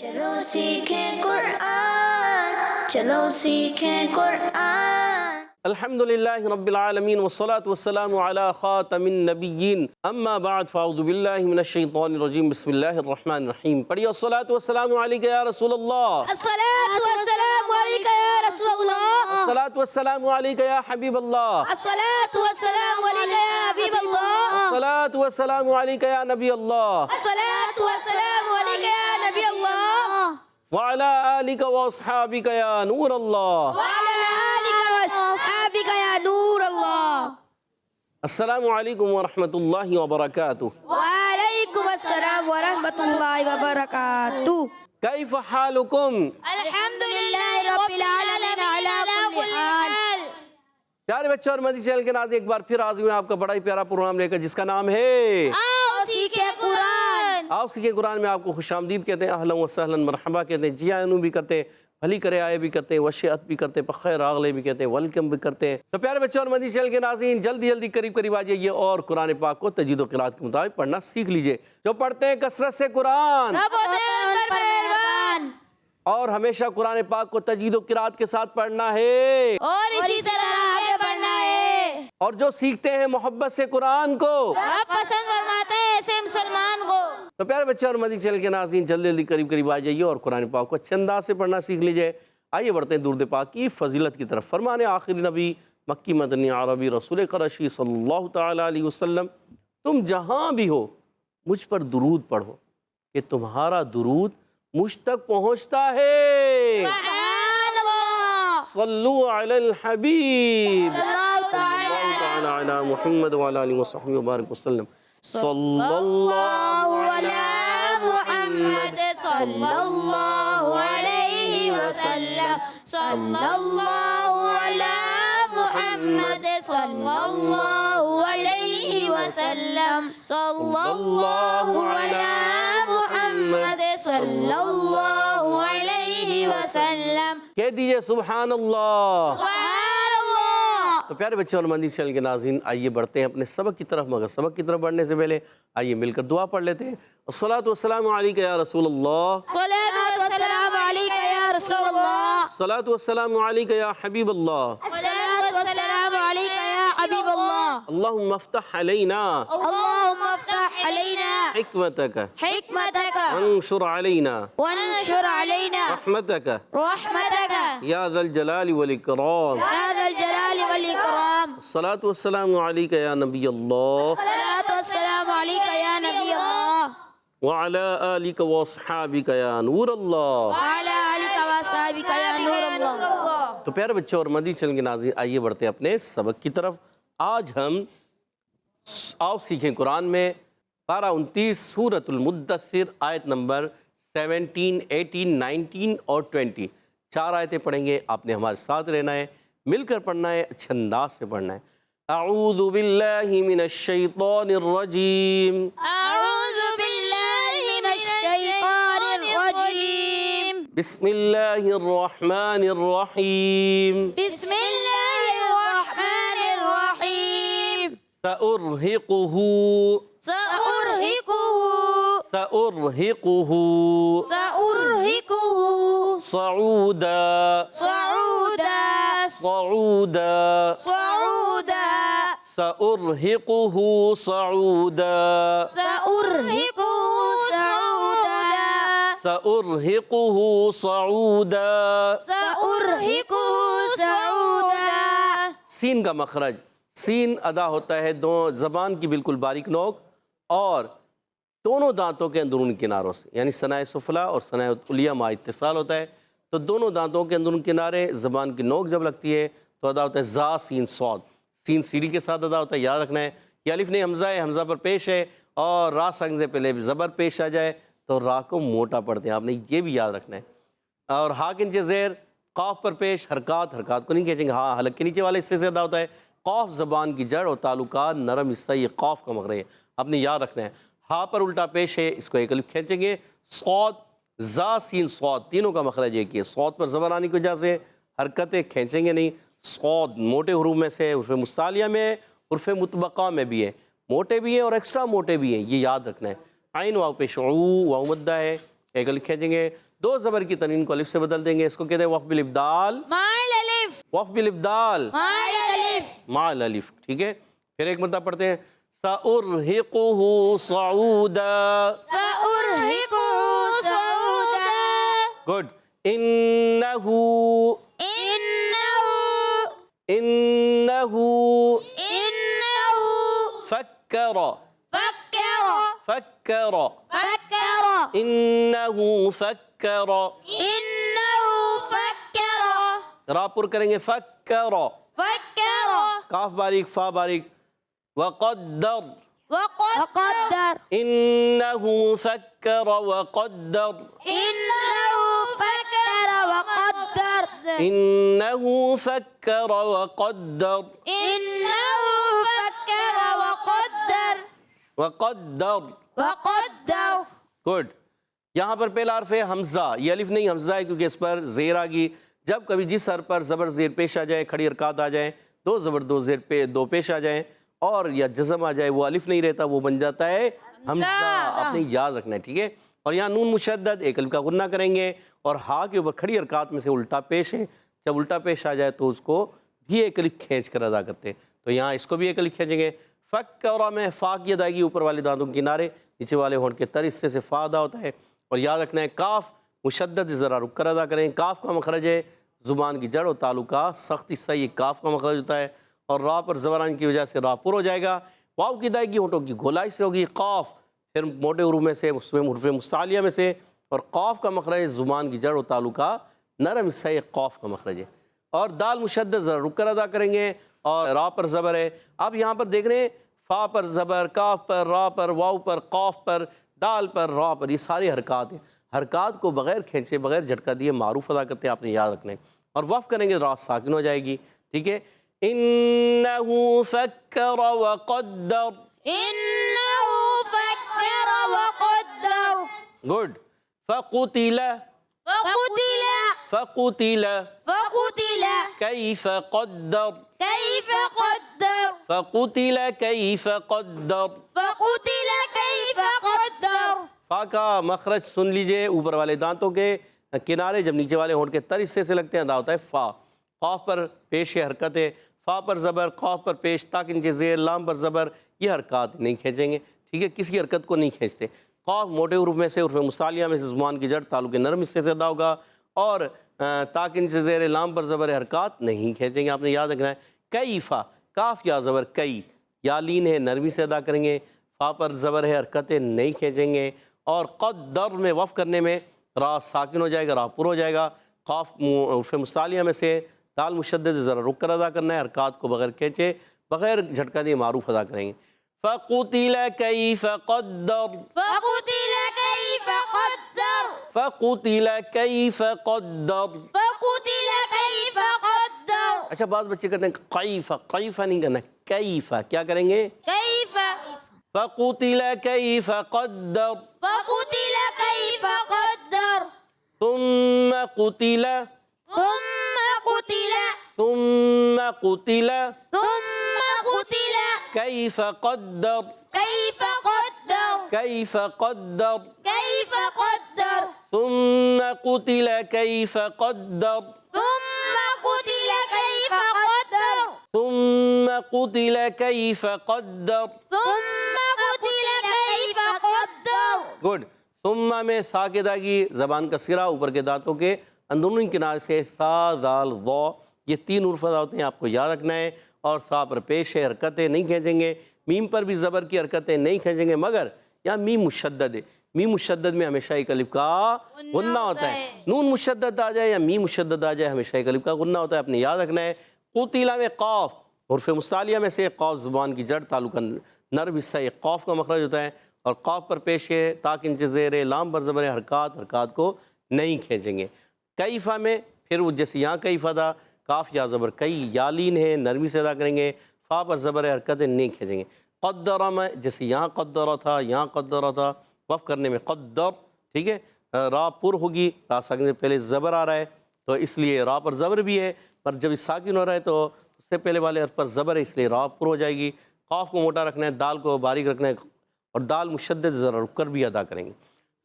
چلو سیکھیں قرآن، چلو سیکھیں قرآن۔ الحمدللہ رب العالمین والصلاة والسلام علی خاتم النبیین اما بعد فاعوذ باللہ من الشیطان الرجیم بسم اللہ الرحمن الرحیم۔ پڑھیے الصلاة والسلام علیکہ یا رسول اللہ، الصلاة والسلام عليك يا رسول الله، الصلاة والسلام علیکہ یا حبیب اللہ، الصلاة والسلام عليك يا حبيب الله، الصلاة والسلام علیکہ یا نبی اللہ، الصلاة والسلام عليك يا نبي الله، وعلی آلک واصحابک یا نور اللہ۔ وعلى آلك وأصحابك يا نور الله۔ السلام علیکم ورحمۃ اللہ وبرکاتہ۔ وعليكم السلام ورحمة الله وبركاته۔ کیف حالکم؟ الحمد لله رب العالمين على كل حال۔ پیارے بچوں اور مدنی چینل کے ناظرین، ایک بار پھر حاضر ہیں آپ کا بڑا ہی پیارا پروگرام لے کر، جس کا نام ہے آؤ سیکھیں قرآن۔ آپ سیکھیں قرآن میں آپ کو خوش آمدید کہتے ہیں، اہلا و سہلا مرحبا کہتے ہیں، جی آئینو بھی کرتے ہیں، بھلی کرے آئے بھی کرتے ہیں، وشیعت بھی کرتے ہیں، بخیر آغلے بھی کہتے ہیں، ویلکم بھی کرتے ہیں۔ تو پیارے بچوں اور مدنی چینل کے ناظرین، جلدی جلدی قریب آ جائیے اور قرآن پاک کو تجوید و قرات کے مطابق پڑھنا سیکھ لیجئے۔ جو پڑھتے ہیں کثرت سے قرآن رب و دل پر مہربان، اور ہمیشہ قرآن پاک کو تجوید و قرات کے ساتھ پڑھنا ہے، اور اسی طرح آگے بڑھنا ہے۔ اور جو سیکھتے ہیں محبت سے قرآن کو، رب پسند فرماتا ہے ایسے مسلمان کو۔ تو پیارے بچے اور مدنی چینل کے ناظرین، جلدی جلدی قریب آ جائیے اور قرآن پاک کو اچھے انداز سے پڑھنا سیکھ لیجئے۔ آئیے بڑھتے ہیں درود پاک کی فضیلت کی طرف۔ فرمان آخری نبی مکی مدنی عربی رسول قرشی صلی اللہ تعالیٰ علیہ وسلم، تم جہاں بھی ہو مجھ پر درود پڑھو کہ تمہارا درود مجھ تک پہنچتا ہے۔ سبحان اللہ، صلو علی الحبیب اللہ تعالی علی محمد وعلی آلہ وصحبہ وبارک وسلم۔ صلی اللہ علی محمد صلی اللہ علیہ وسلم، صلی اللہ علی محمد صلی اللہ علیہ وسلم، صلی اللہ علی محمد صلی اللہ علیہ وسلم۔ کہہ دیجئے سبحان اللہ۔ سبحان اللہ۔ تو پیارے بچے اور مدنی چینل کے ناظرین، آئیے بڑھتے ہیں اپنے سبق کی طرف، مگر سبق کی طرف بڑھنے سے پہلے آئیے مل کر دعا پڑھ لیتے ہیں۔ الصلاۃ والسلام علیکہ یا رسول اللہ، صلاۃ والسلام علیکہ یا رسول اللہ، الصلاۃ والسلام علیکہ یا حبیب اللہ، صلاۃ والسلام علیکہ یا حبیب اللہ۔ اللہم افتح علینا اللہم افتح علینا حکمتک حکمتک وانشر علینا وانشر علینا رحمتک رحمتک یا ذا الجلال والاکرام۔ یا ذا الجلال والاکرام۔ الصلاۃ والسلام علیکہ یا نبی اللہ صلاۃ والسلام علیکہ یا نبی اللہ، وعلی آلک واصحابک یا نور اللہ۔ وعلی آلک واصحابک یا نور اللہ۔ تو پیارے بچوں اور مدنی چینل کے ناظرین، آئیے بڑھتے ہیں اپنے سبق کی طرف۔ آج ہم آؤ سیکھیں قرآن میں پارہ 29 سورۃ المدثر آیت نمبر 17، 18، 19 اور 20 چار آیتیں پڑھیں گے۔ آپ نے ہمارے ساتھ رہنا ہے، مل کر پڑھنا ہے، اچھے انداز سے پڑھنا ہے۔ اعوذ باللہ من الشیطان الرجیم، اعوذ باللہ من الشیطان الرجیم، بسم اللہ الرحمن الرحیم، بسم اللہ الرحمن الرحیم۔ سأرہقہ سأرہقہ سأرہقہ سأرہقہ صعودا صعودا صعودا صعودا سأرہقہ صعودا سأرہقہ صعودا سأرہقہ صعودا۔ سأرہقہ صعودا۔ سین کا مخرج، سین ادا ہوتا ہے زبان کی بالکل باریک نوک اور دونوں دانتوں کے اندرون کناروں سے، یعنی ثنائے سفلیٰ اور ثنائے علیٰ مع اتصال ہوتا ہے، تو دونوں دانتوں کے اندرون کنارے زبان کی نوک جب لگتی ہے تو ادا ہوتا ہے زا سین صاد۔ سین سیڑھی کے ساتھ ادا ہوتا ہے، یاد رکھنا ہے۔ یہ الف نہیں حمزہ ہے، حمزہ پر پیش ہے، اور را سنگ سے پہلے زبر پیش آ جائے تو را کو موٹا پڑھتے ہیں، آپ نے یہ بھی یاد رکھنا ہے۔ اور ہا کے نیچے زیر، قاف پر پیش، حرکات کو نہیں کھینچیں گے، ہاں حلق کے نیچے والے حصے سے ادا ہوتا ہے۔ قاف زبان کی جڑ اور تعلقات نرم حصہ، یہ قاف کا مخرج ہے، آپ نے یاد رکھنا ہے۔ ہا پر الٹا پیش ہے، اس کو ایک الف کھینچیں گے۔ صاد، زا سین صاد، تینوں کا مخرج ایک ہی ہے۔ صاد پر زبر آنے کی وجہ سے حرکتیں کھینچیں گے نہیں۔ صاد موٹے حروف میں سے حروف مستعلیہ میں، حروف مطبقہ میں بھی ہے، موٹے بھی ہیں اور ایکسٹرا موٹے بھی ہیں، یہ یاد رکھنا ہے۔ عین واو پیش عو، واو مدہ ہے، ایک الف کھینچیں گے، دو زبر کی تنوین کو الف سے بدل دیں گے، اس کو کہتے ہیں وقف بالابدال، مع الألف وقف بالابدال مع الألف مع الالف، ٹھیک ہے؟ پھر ایک مرتبہ پڑھتے ہیں سأرهقه صعودا، سأرهقه صعودا گڈ، انه إنه فکر فكر فکر فكر انه فکر، إنه فكر را پر کریں گے فکر، فكر کاف باریک فا باریک، وقدر وقدر انه فکر وقدر، إنه فكر وقدر انه فکر وقدر إنه فكر وقدر وقدر، وقدر گڈ۔ یہاں پر پہلا حرف ہے حمزہ، یہ الف نہیں حمزہ ہے کیونکہ اس پر زیر آ گئی، جب کبھی جس حرف پر زبر زیر پیش آ جائے، کھڑی حرکات آ جائیں، دو زبر دو زیر دو پیش آ جائیں اور یا جزم آ جائے، وہ الف نہیں رہتا، وہ بن جاتا ہے حمزہ، آپ نے یاد رکھنا ہے، ٹھیک ہے؟ اور یہاں نون مشدد ایک الف کا غنہ کریں گے اور ہا کے اوپر کھڑی حرکات میں سے الٹا پیش ہے، جب الٹا پیش آ جائے تو اس کو بھی ایک الف کھینچ کر ادا کرتے ہیں، تو یہاں اس کو بھی ایک الف کھینچیں گے۔ فکر میں فا کی ادائیگی اوپر والے دانتوں کے کنارے، نیچے والے ہونٹ کے تر حصے سے فا ادا ہوتا ہے، اور یاد رکھنا ہے کاف مشدد ذرا رک کر ادا کریں، کاف کا مخرج ہے زبان کی جڑ و تعلق کا سخت حصہ، یہ کاف کا مخرج ہوتا ہے، اور را پر زبران کی وجہ سے را پر ہو جائے گا، واو کی ادائیگی ہونٹوں کی گولائی سے ہوگی، قاف پھر موٹے حروف میں سے اس میں حرف مستعلیہ میں سے، اور قاف کا مخرج زبان کی جڑ و تعلق کا نرم حصہ، یہ قاف کا مخرج ہے، اور دال مشدد ذرا رک کر ادا کریں گے، اور را پر زبر ہے۔ اب یہاں پر دیکھ رہے ہیں فا پر زبر، کاف پر، را پر، واو پر، قاف پر، دال پر، را پر، یہ ساری حرکات ہیں، حرکات کو بغیر کھینچے بغیر جھٹکا دیے معروف ادا کرتے ہیں، آپ نے یاد رکھنا ہے، اور وقف کریں گے را ساکن ہو جائے گی، ٹھیک ہے؟ انه فکر وقدر، إنه فكر وقدر گڈ، فقتل فقتل فقتل فقتل کیف قدر، كيف قدر فقتل کیف قدر، فقتل كيف قدر فا کا مخرج سن لیجئے، اوپر والے دانتوں کے کنارے جب نیچے والے ہونٹ کے تر حصے سے لگتے ہیں ادا ہوتا ہے فا، قاف پر پیش ہے حرکت ہے، فا پر زبر، قاف پر پیش، تا کے نیچے زیر، لام پر زبر، یہ حرکات نہیں کھینچیں گے، ٹھیک ہے؟ کسی حرکت کو نہیں کھینچتے، قاف موٹے حروف میں سے، حرف مستعلیہ میں سے زبان کی جڑ تعلق نرم حصے سے ادا ہوگا، اور تا کے نیچے زیر، لام پر زبر، حرکات نہیں کھینچیں گے، آپ نے یاد رکھنا ہے۔ کیفا، کاف یا زبر کئی، یا لین ہے نرمی سے ادا کریں گے، فا پر زبر ہے حرکتیں نہیں کھینچیں گے، اور قدر میں وقف کرنے میں را ساکن ہو جائے گا، را پر ہو جائے گا، قاف حرف مستعلیہ میں سے، دال مشدد ذرا رک کر ادا کرنا ہے، حرکات کو بغیر کھینچے بغیر جھٹکا دیے معروف ادا کریں گے۔ فقتل کیف قدر، فقتل كيف قدر فقتل کیف قدر، فقتل كيف قدر اچھا بعض بچے کرتے ہیں قیفہ، قیفہ نہیں کرنا، کیفہ، کیا کریں گے؟ كيف فقتل کیف قدر، فقتل كيف قدر ثم قتل ثم قتل ثم قتل ثم قتل کیف قدر، كيف قدر کیف قدر، كيف قدر ثم قتل کیف قدر، ثم قتل كيف قدر ثم قتل کیف قدر، ثم قتل كيف قدر گڈ۔ ثم میں سا کی ادائیگی زبان کا سرا اوپر کے دانتوں کے اندرونی کنارے سے سا، دال، ضا، یہ تین حروف ادا ہوتے ہیں، آپ کو یاد رکھنا ہے، اور سا پر پیش ہے، حرکتیں نہیں کھینچیں گے، میم پر بھی زبر کی حرکتیں نہیں کھینچیں گے، مگر یہاں میم مشدد ہے، میم مشدد میں ہمیشہ ایک الف کا غنہ ہوتا ہے، نون مشدد آ جائے یا میم مشدد آ جائے ہمیشہ ایک الف کا غنہ ہوتا ہے، آپ نے یاد رکھنا ہے۔ قتیلہ میں قاف، حرف مستعلیہ میں سے قاف زبان کی جڑ تعلق نرم حصہ، یہ قاف کا مخرج ہوتا ہے، اور قاف پر پیش ہے، تا کے نیچے زیر، لام پر زبر، حرکات کو نہیں کھینچیں گے۔ کیفہ میں پھر وہ جیسے یہاں کیفہ تھا، کاف یا زبر کئی، یا لین ہے نرمی سے ادا کریں گے، فا پر زبر ہے، حرکتیں نہیں کھینچیں گے۔ قدر میں جیسے یہاں قدر تھا، یہاں قدر تھا، وقف کرنے میں قدر، ٹھیک ہے؟ را پر ہوگی، را ساکن سے پہلے زبر آ رہا ہے تو اس لیے را پر زبر بھی ہے، پر جب ساکن ہو رہا ہے تو اس سے پہلے والے حرف پر زبر ہے، اس لیے را پر ہو جائے گی۔ قاف کو موٹا رکھنا ہے، دال کو باریک رکھنا ہے، اور دال مشدد ذرا رک کر بھی ادا کریں گے۔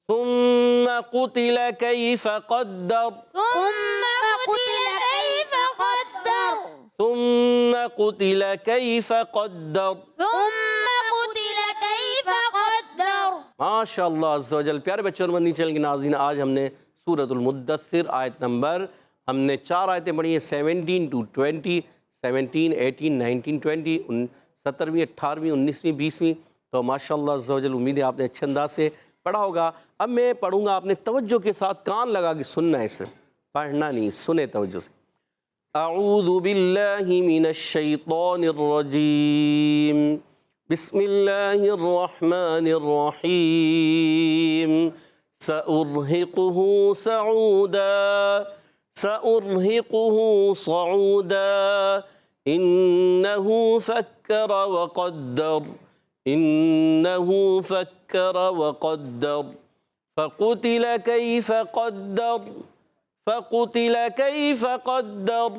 ثم قتل كيف قدر ثم قتل كيف قدر ثم قتل كيف قدر ثم قتل كيف قدر ماشاء اللہ عز و جل۔ پیارے بچوں اور مدنی چینل کے ناظرین، آج ہم نے سورۃ المدثر آیت نمبر ہم نے 4 آیتیں پڑھی ہیں، 17 to 20، 17، 18، 19، 20، 17ویں، 18ویں، 19ویں، 20ویں۔ تو ماشاء اللہ عز و جل، امید ہے آپ نے اچھے انداز سے پڑھا ہوگا۔ اب میں پڑھوں گا، آپ نے توجہ کے ساتھ کان لگا کے سننا ہے، صرف پڑھنا نہیں، سنیں توجہ سے۔ اعوذ باللہ من الشیطان الرجیم، بسم اللہ الرحمن الرحیم۔ سأرهقه صعودا سأرهقه صعودا إنه فكر وقدر إنه فكر وقدر فقتل كيف قدر فقتل كيف قدر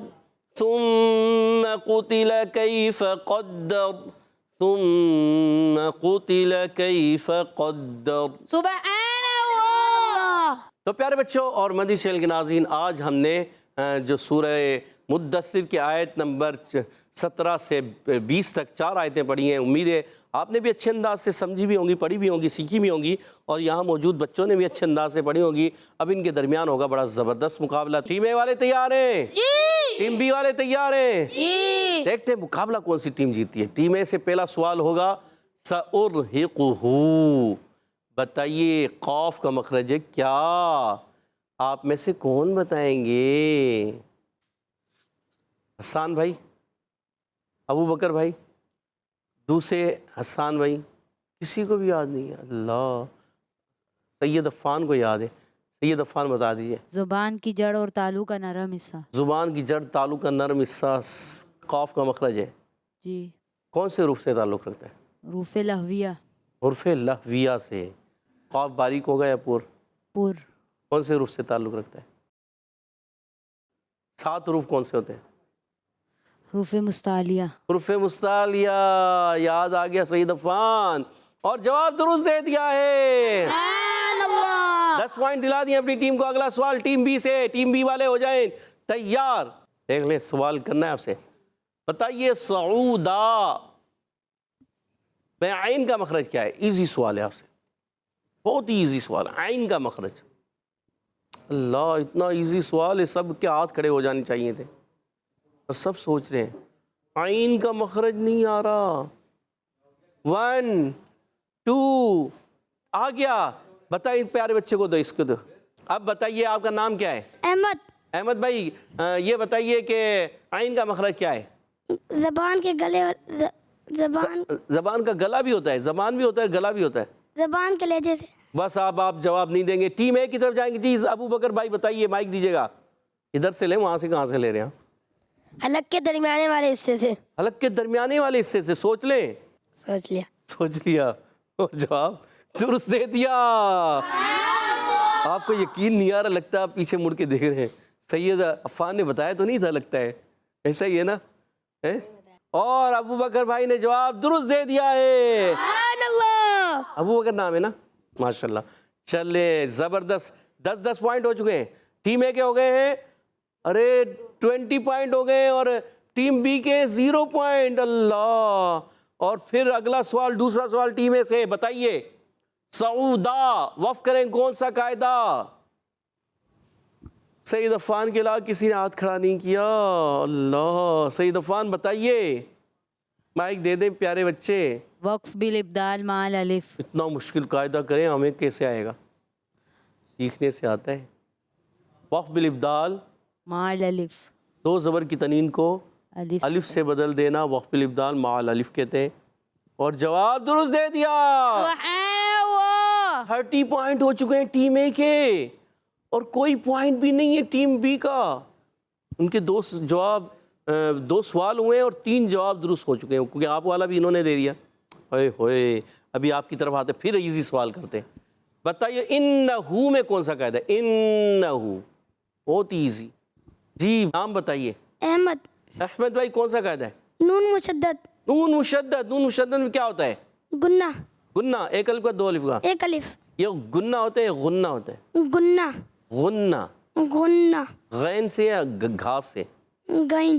ثم قتل كيف قدر ثم قتل كيف قدر۔ سبحان اللہ۔ تو پیارے بچوں اور مدنی چینل کے ناظرین، آج ہم نے جو سورہ مدثر کی آیت نمبر 17 سے 20 تک 4 آیتیں پڑھی ہیں۔ امید ہے آپ نے بھی اچھے انداز سے سمجھی بھی ہوں گی، پڑھی بھی ہوں گی، سیکھی بھی ہوں گی، اور یہاں موجود بچوں نے بھی اچھے انداز سے پڑھی ہوں گی۔ اب ان کے درمیان ہوگا بڑا زبردست مقابلہ۔ ٹیم اے والے تیار ہیں؟ ٹیم بی والے تیار ہیں؟ دیکھتے ہیں مقابلہ کون سی ٹیم جیتی ہے۔ ٹیم اے سے پہلا سوال ہوگا، سأرهقه، بتائیے قاف کا مخرج ہے کیا؟ آپ میں سے کون بتائیں گے؟ حسان بھائی، ابو بکر بھائی، دوسرے حسان بھائی، کسی کو بھی یاد نہیں ہے؟ اللہ، سید عفان کو یاد ہے، سید عفان بتا دیجئے۔ زبان کی جڑ اور تالو کا نرم حصہ۔ زبان کی جڑ تالو کا نرم حصہ قاف کا مخرج ہے جی۔ کون سے حروف سے تعلق رکھتا ہے؟ حروف لہویہ۔ حروف لہویہ سے۔ قاف باریک ہوگا یا پور؟ پور۔ کون سے حروف سے تعلق رکھتا ہے؟ 7 حروف کون سے ہوتے ہیں؟ حروف مستعلیہ۔ حروف مستعلیہ، یاد آ گیا سید عفان، اور جواب درست دے دیا ہے۔ سبحان اللہ۔ 10 پوائنٹ دلا دیے اپنی ٹیم کو۔ اگلا سوال ٹیم بی سے، ٹیم بی والے ہو جائیں تیار۔ دیکھ لیں سوال کرنا ہے آپ سے، بتائیے صعودا میں عین کا مخرج کیا ہے؟ ایزی سوال ہے آپ سے، بہت ہی ایزی سوال ہے، عین کا مخرج۔ اللہ، اتنا ایزی سوال ہے، سب کے ہاتھ کھڑے ہو جانے چاہیے تھے، اور سب سوچ رہے ہیں عین کا مخرج نہیں آ رہا۔ 1 2 آ گیا۔ بتائیے پیارے بچے کو دو، اس کو دو۔ اب بتائیے آپ کا نام کیا ہے؟ احمد۔ احمد بھائی، یہ بتائیے کہ عین کا مخرج کیا ہے؟ زبان کے گلے، زبان کا گلا بھی ہوتا ہے، زبان بھی ہوتا ہے، گلا بھی ہوتا ہے، زبان کے لہجے سے۔ بس آپ جواب نہیں دیں گے۔ ٹیم اے کی طرف جائیں گے۔ جی ابو بکر بھائی بتائیے، مائک دیجیے گا۔ ادھر سے لیں، وہاں سے کہاں سے لے رہے ہیں آپ؟ حلق کے درمیانے والے حصے سے۔ حلق کے درمیانے والے حصے سے۔ سوچ لیں۔ سوچ لیا۔ سوچ لیا اور جواب درست دے دیا۔ آپ کو یقین نہیں آ رہا، لگتا ہے آپ پیچھے مڑ کے دیکھ رہے ہیں۔ سید عفان نے بتایا تو نہیں تھا، لگتا ہے ایسا ہی ہے نا؟ اور ابو بکر بھائی نے جواب درست دے دیا ہے۔ سبحان اللہ۔ ابو بکر نام ہے نا؟ ماشاءاللہ۔ چلے زبردست، 10 پوائنٹ ہو چکے ہیں۔ ٹیم اے کے ہو گئے ہیں، ارے 20 پوائنٹ ہو گئے ہیں، اور ٹیم بی کے 0 پوائنٹ۔ اللہ، اور پھر اگلا سوال، دوسرا سوال ٹیم اے سے، بتائیے صعودا وقف کریں کون سا قاعدہ؟ سید عفان کے علاوہ کسی نے ہاتھ کھڑا نہیں کیا۔ اللہ، سید عفان بتائیے، مائک دے دیں پیارے بچے۔ وقف بالابدال مع الالف۔ اتنا مشکل قاعدہ کریں، ہمیں کیسے آئے گا؟ سیکھنے سے آتا ہے۔ وقف بالابدال مع الالف، 2 زبر کی تنوین کو الف الف سے بدل دینا، وقف بالابدال مع الالف کہتے ہیں، اور جواب درست دے دیا۔ سبحان اللہ۔ 30 پوائنٹ ہو چکے ہیں ٹیم اے کے، اور کوئی پوائنٹ بھی نہیں ہے ٹیم بی کا۔ ان کے 2 سوال ہوئے ہیں اور 3 جواب درست ہو چکے ہیں، کیونکہ آپ والا بھی انہوں نے دے دیا۔ ہوئے ہوئے، ابھی آپ کی طرف آتے پھر ایزی سوال کرتے ہیں۔ بتائیے انہو میں کون سا قاعدہ ہے؟ انہو، بہت ایزی۔ جی نام بتائیے۔ احمد۔ احمد بھائی کون سا قاعدہ ہے؟ نون مشدد۔ نون مشدد۔ نون مشدد میں کیا ہوتا ہے؟ گنہ۔ گنہ، ایک الف کا 2 الف کا؟ ایک الف۔ یہ گنہ ہوتا ہے یا غنہ ہوتا ہے؟ گنا غنہ گنا غین سے یا گھاف سے؟ گین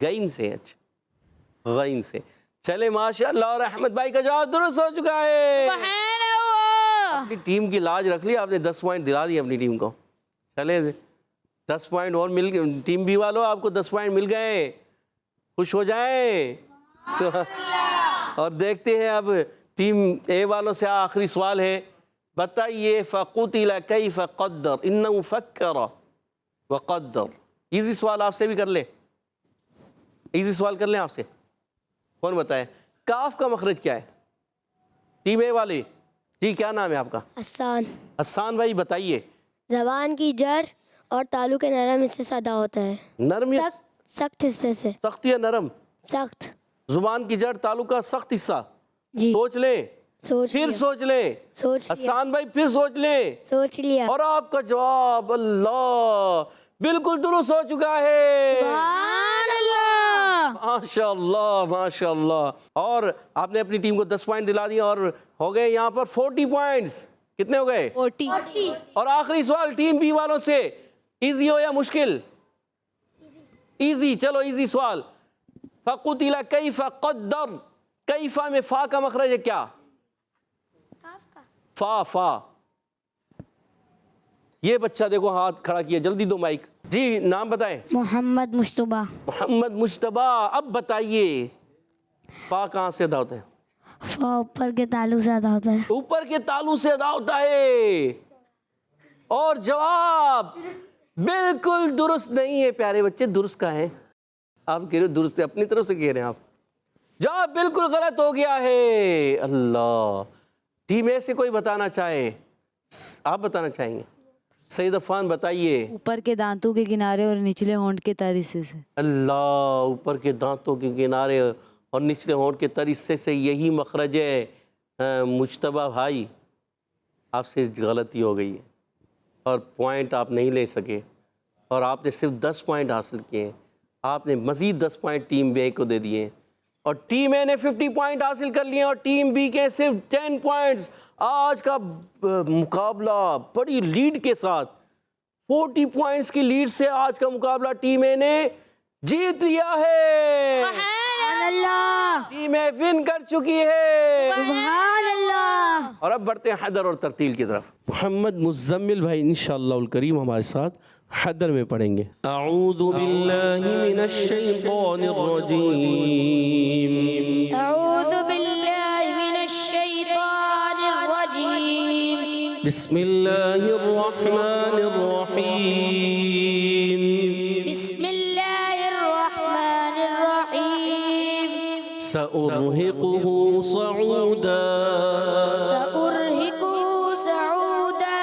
غین سے. اچھا غین سے. چلے ماشاء اللہ. اور احمد بھائی کا جواب درست ہو چکا ہے. سبحان اللہ. اپنی ٹیم کی لاج رکھ لی آپ نے, 10 پوائنٹ دلا دیے اپنی ٹیم کو. چلے 10 پوائنٹ اور مل گئے. ٹیم بی والوں آپ کو 10 پوائنٹ مل گئے, خوش ہو جائیں. اور دیکھتے ہیں اب ٹیم اے والوں سے آخری سوال ہے. بتائیے فَقُتِلَ كَيْفَ قَدَّرَ إِنَّهُ فَكَّرَ وَقَدَّرَ. ایزی سوال آپ سے بھی کر لیں, ایزی سوال کر لیں آپ سے. کون بتائے کاف کا مخرج کیا ہے؟ ٹیم اے والے جی, کیا نام ہے آپ کا؟ آسان. حسان بھائی بتائیے. زبان کی جڑ اور تالو کے نرم حصے سے ادا ہوتا ہے. نرم یا سخت حصے سے. سخت یا نرم؟ سخت. زبان کی جڑ تالو کا سخت حصہ. جی سوچ لیں, سوچ پھر لیا. سوچ لیں. سوچ لیا. حسان بھائی پھر سوچ لیں. سوچ لیا. اور آپ کا جواب اللہ بالکل درست ہو چکا ہے. سبحان اللہ. ماشاء اللہ ماشاء اللہ. اور آپ نے اپنی ٹیم کو 10 پوائنٹ دلا دیے اور ہو گئے یہاں پر 40 پوائنٹس. کتنے ہو گئے؟ 40. اور آخری سوال ٹیم بی والوں سے, ایزی ہو یا مشکل؟ ایزی. چلو ایزی سوال. فَقُتِلَ كَيْفَ قَدَّرَ. کیفا میں فا کا مخرج ہے کیا؟ فا. فا. یہ بچہ دیکھو ہاتھ کھڑا کیا, جلدی دو مائک. جی نام بتائیں. محمد مشتبہ. محمد مجتبی. اب بتائیے فا کہاں سے ادا ہوتا ہے؟ فا اوپر کے تالو سے ادا ہوتا ہے. اوپر کے تالو سے ادا ہوتا ہے. اور جواب بالکل درست نہیں ہے پیارے بچے. درست کا ہے آپ کہہ رہے ہو, درست اپنی طرف سے کہہ رہے ہیں آپ. جواب بالکل غلط ہو گیا ہے. اللہ. ٹیم اے سے کوئی بتانا چاہے, آپ بتانا چاہیں گے؟ سعید عفان بتائیے. اوپر کے دانتوں کے کنارے اور نچلے ہونٹ کے تر حصے سے. اللہ. اوپر کے دانتوں کے کنارے اور نچلے ہونٹ کے تر حصے سے, یہی مخرج ہے. مجتبی بھائی آپ سے غلطی ہو گئی ہے اور پوائنٹ آپ نہیں لے سکے, اور آپ نے صرف 10 پوائنٹ حاصل کیے ہیں. آپ نے مزید 10 پوائنٹ ٹیم بی کو دے دیے, اور ٹیم اے نے 50 پوائنٹ حاصل کر لیے, اور ٹیم بی کے صرف 10 پوائنٹس. آج کا مقابلہ بڑی لیڈ کے ساتھ, 40 پوائنٹس کی لیڈ سے آج کا مقابلہ ٹیم اے نے جیت لیا ہے. سبحان اللہ. ٹیم اے ون کر چکی ہے. سبحان اللہ. اور اب بڑھتے ہیں حدر اور ترتیل کی طرف. محمد مزمل بھائی انشاءاللہ الکریم ہمارے ساتھ حدر میں پڑھیں گے. اعوذ باللہ من الشیطان الرجیم. اعوذ باللہ من الشیطان الرجیم. بسم اللہ الرحمن الرحیم. بسم اللہ الرحمن الرحیم. سأرهقه صعودا. سأرهقه صعودا.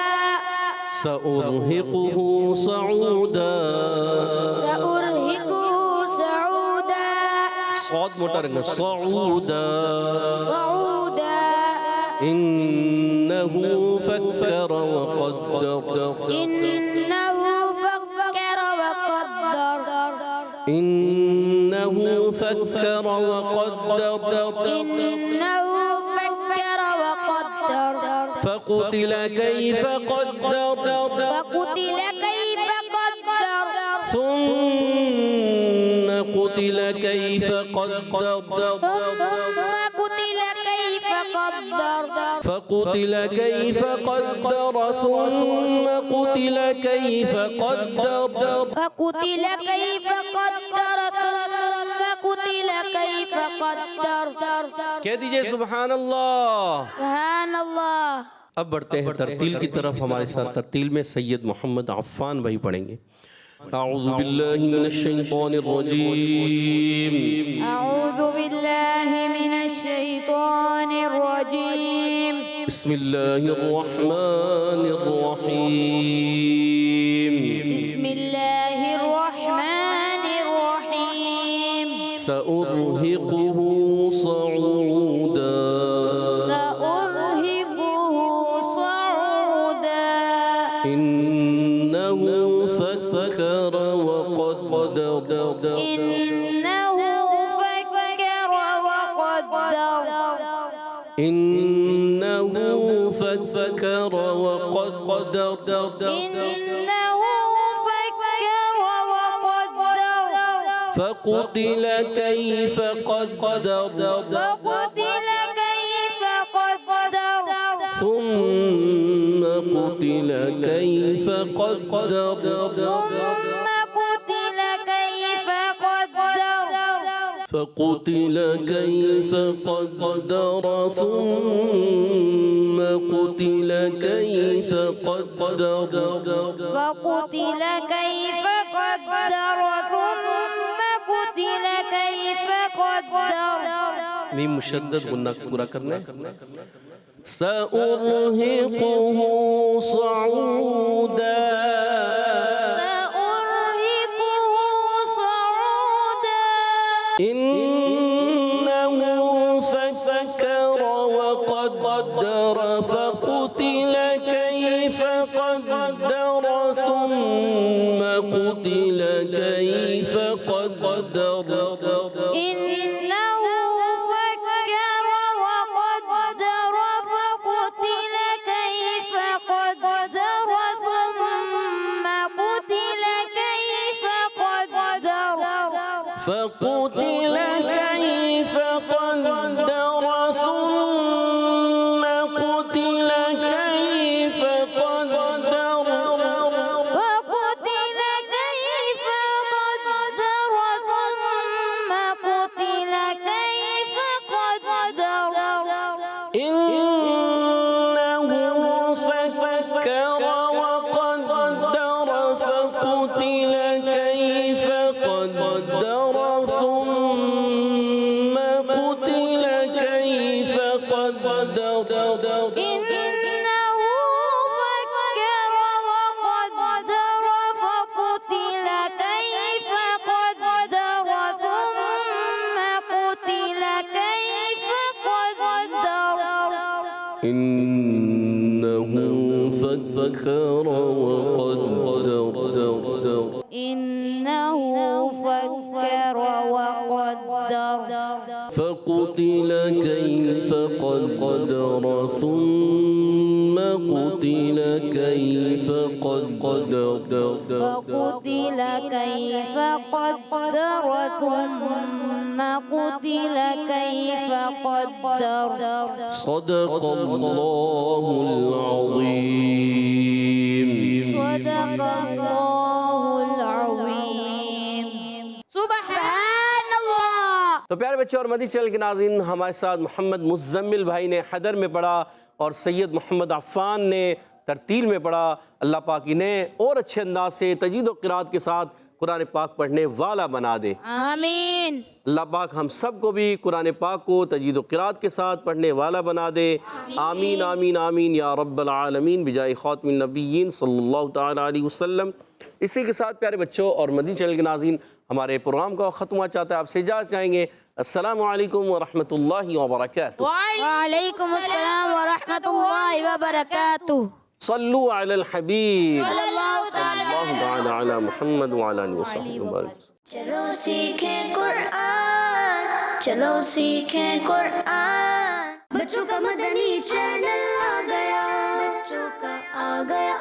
سأرهقه صعودا. سأرهقه صعودا. صوت موٹا رکھنا. صعودا. صعودا. إنه فكر وقدر. إنه فكر وقدر. إنه فكر وقدر. إنه فكر وقدر. فقتل كيف قدر. فقتل كيف قدر. ثم قتل كيف قدر. ثم قتل كيف قدر. فقتل كيف قدر. ثم قتل كيف قدر. فقتل كيف قدر. ثم قتل كيف قدر. کہہ دیجئے سبحان اللہ. سبحان اللہ. اب بڑھتے ہیں ترتیل کی طرف. ہمارے ساتھ ترتیل میں سید محمد عفان بھائی پڑھیں گے. اعوذ باللہ من الشیطان الرجیم. اعوذ باللہ من الشیطان الرجیم. بسم اللہ الرحمن الرحیم. بسم اللہ الرحمن الرحیم. سأرهقه صعودا. سأرهقه صعودا. إنه فكر وقدر. إنه فكر وقدر. إنه فكر إنه فكر وقدر فقتل كيف قدر فقتل كيف قدر ثم قتل كيف قدر ثم قتل كيف قدر فقتل كيف قدر ثم قتل كيف قدر فقتل كيف قدر ثم قتل كيف قدر میم مشدد غنہ پورا کرنا ہے سأرهقه صعودا سأرهقه صعودا إنه فكر وقدر فقتل كيف قدر ثم قتل كيف قدر إنه فكر وقدر فقتل كيف قدر ثم قتل كيف قدر فقتل كيف قدر ثم قتل كيف قدر وقتل كيف قدر ثم قتل كيف قدر إنه فكر وقدر فقتل كيف قدر ثم قتل كيف قدر إنه فكر وقدر فقتل كيف قدر ثم قتل كيف قدر إنه فكر وقدر إنه فكر وقدر فقتل كيف قدر ثم قتل كيف قدر فقتل كيف قدر ثم قتل كيف قدر صدق الله العظيم صدق الله العظيم سبحان اللہ. تو پیارے بچوں اور مدنی چینل کے ناظرین، ہمارے ساتھ محمد مزمل بھائی نے حدر میں پڑھا اور سید محمد عفان نے ترتیل میں پڑھا. اللہ پاک انہیں اور اچھے انداز سے تجوید و قرات کے ساتھ قرآن پاک پڑھنے والا بنا دے. آمین. اللہ پاک ہم سب کو بھی قرآن پاک کو تجوید و قرات کے ساتھ پڑھنے والا بنا دے. آمین آمین آمین یا رب العالمین بجائے خاتم النبیین صلی اللہ تعالیٰ علیہ وسلم. اسی کے ساتھ پیارے بچوں اور مدنی چینل کے ناظرین، ہمارے پروگرام کا ختم ہوا چاہتا ہے. آپ سے اجازت چاہیں گے. السلام علیکم ورحمۃ اللہ وبرکاتہ. وعلیکم السلام ورحمۃ اللہ وبرکاتہ. صلو علی الحبیب صلی اللہ تعالی اللہ تعالی علی محمد وعلی آلہ وصحبہ وبارک. چلو سیکھیں قرآن، چلو سیکھیں قرآن. بچوں کا مدنی چینل آ گیا، بچوں کا آ گیا